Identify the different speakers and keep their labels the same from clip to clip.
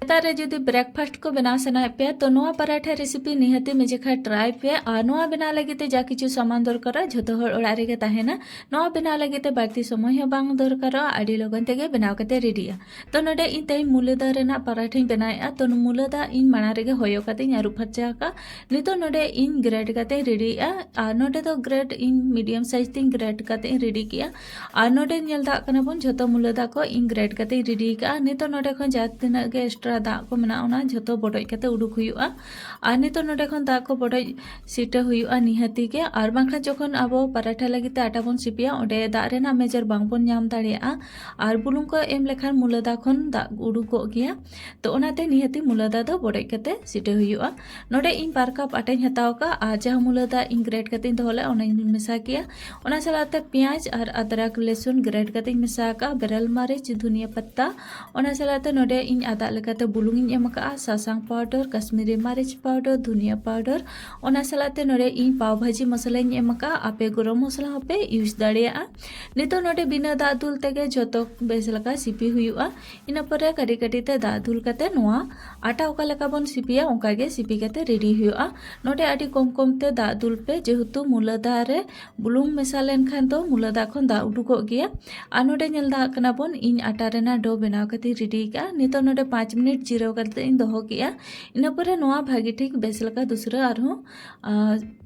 Speaker 1: तारे जुदी ब्रेकफास्ट को बनाव सनाए पे तो नोवा पराठा रेसिपी निहती में जेखा ट्राई पे और नोवा बना लगे जा किछु सामान दरकार झोतो हर ओड़ा रेगे ताहेना नोवा बना लगे बाड़ती समय बांग दरकार आड़ी लगन तेगे बनाव कते रेडिया तो नोडे इन तई मुलदा रेना पराठा बनाया तो मुलदा इन माना रेगे होयो कते आरु फरचा का नितो नोडे इन ग्रेड कते रेडिया और नोडे तो ग्रेड इन मीडियम साइज तीन ग्रेड कते रेडी किया और नोडे नेलदा कना बन झोतो मुलदा को इन ग्रेड कते रेडी का नितो नोडे खन जातिना गे एक्स्ट्रा दाग को मेना झोतो बडोज कते उडुक हुयुआ और नितो नोडे खन दाग को बडोज सीटा हुयुआ निहाती के और बांखा जखन आबो पराठा लगिते आटा बन सिपिया ओडे दाग रेना मेजर बांग बन नाम दाड़िया और बुलुंग को एम लेखान मुलदा खन दाग उडुको गया तो ओनाते निहाती मुलदा दो बडोज कते सीटा हुयुआ नोडे इन 2 कप आटाई हताव का और जहां मुलदा इन ग्रेड कते दोले ओना मेसा किया ओना सालाते प्याज और अदरक लहसुन ग्रेड कते मेसा का बेरल मारिच धनिया पत्ता ओना सालाते नोडे इन आदा लेकाते बुलुंग एमका सासांग पाउडर कश्मीरी मारिच पाउडर धनिया पाउडर ओना सालाते नोडे इन पाव भाजी मसला एमका आपे गरम मसला होपे यूज दाड़िया नितो नोडे बिना दा दुल तेगे जतो बेस लका सिपी हुयुआ इना परे कड़ी कड़ी ते दा दुल कते नोआ आटा ओका लेका बन सिपिया ओका गे सिपी कते रेडी हुयुआ नोडे आडी कम कम ते दा दुल पे जेहेतु मुलदा रे बुलुंग मेसा लेन खान तो मुलदा खन दा उडुको गया आ नोडे नेल दा कना बन इन आटा रेना डो बनाव कते रेडी का नितो नोडे 5 मिनट जिराव करते इन दोहो किया इना परे नोआ भागी ठीक बेस लका दूसरा आरो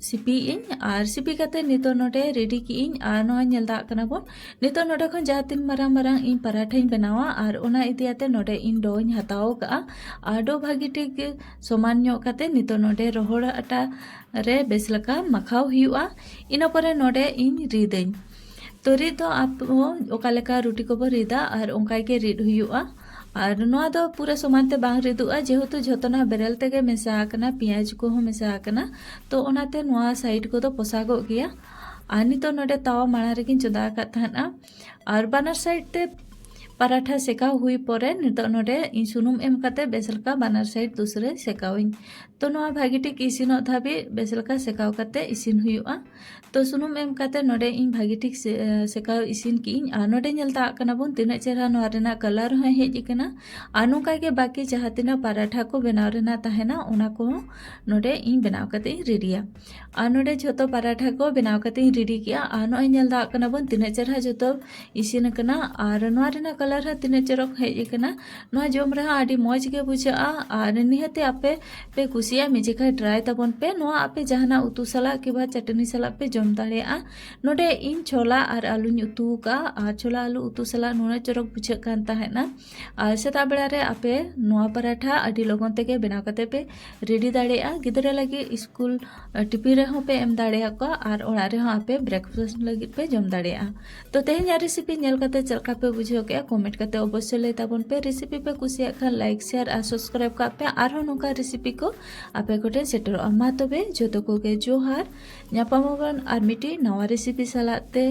Speaker 1: सिपी इन और सिपी कते नितो नोडे रेडी की इन और नोआ नेल दा कना बन नितो नोडे खन जहां तीन मारांग मारांग इन पराठा इन बनावा और ओना इदियाते नोडे इन डो इन हताव का और डो भागी ठीक समान न्यो कते नितो नोडे रोहड़ आटा रे बेस लका मखाव हुयुआ इना परे नोडे इन रिदाइन तो रीद दो आप ओका लेका रोटी को रिदा और ओंकाय के रीद हुयुआ और नोआ दो पूरा समानते बांग रिदुआ जेहेतु झोतना बेरल तेगे मेसा आकना पियाज को मेसा आकना तो ओनाते नोआ साइड को तो पोसागो गया और नितो नोडे तावा माड़ा रेगिन चोदा आकाद थाना और बानर साइड ते पराठा सेकाव हुई परे नितो नोडे इन सुनुम एम कते बेसलका बानर साइड दूसरे सेकाविन तो नोआ भागी ठीक इसिनो धाबी बेसलका सेकाव कते इसिन हुयुआ तो सुनुम एम कते नोडे इन भागी ठीक सेकाव इसिन की आ नोडे नेलता कना बन तिना चेहरा नोआ रेना कलर हो हेज इकना आ नोका के बाकी जहां तिना पराठा को बनाव रेना ताहेना ओना को नोडे इन बनाव कते रेडिया आ नोडे झोतो पराठा को बनाव कते रेडी किया आ नोय नेलता कना बन तिना चेहरा झोतो इसिन कना और नोआ रेना कलर तीन चरक हेजना नोआ जम रहा आडी मौज के बुझा और निहते आपे पे कुसिया मेजेखा ट्राई तबन पे नोआ आपे जहाना उतु सला के बाद चटनी सला पे जम दाड़ेया नोडे इन छोला और आलू उतु का और छोला आलू उतु सला नुना चरक बुझा कान ताहेना और सेता बेड़ा रे आपे नोआ पराठा आडी लगन तेगे बनाव कते पे रेडी दाड़ेया गिदरा लगी स्कूल टिफिन रे हो पे एम दाड़ेया को और ओड़ा रे हो आपे ब्रेकफास्ट लगी पे जम दाड़ेया तो तेहें रेसिपी नेल कते चलका पे बुझो के कमेंट करते अवश्य लय ताबन पे रेसिपी पे कुसिया खान लाइक शेयर और सब्सक्राइब का पे आरो नोका रेसिपी को आपे कोटे सेटरो मा तबे जोतो को गे जोहार ᱧᱟᱯᱟᱢᱚᱜ ᱟᱨ ᱢᱤᱴᱤ ᱱᱟᱣᱟ ᱨᱮᱥᱤᱯᱤ ᱥᱟᱞᱟᱜ ᱛᱮ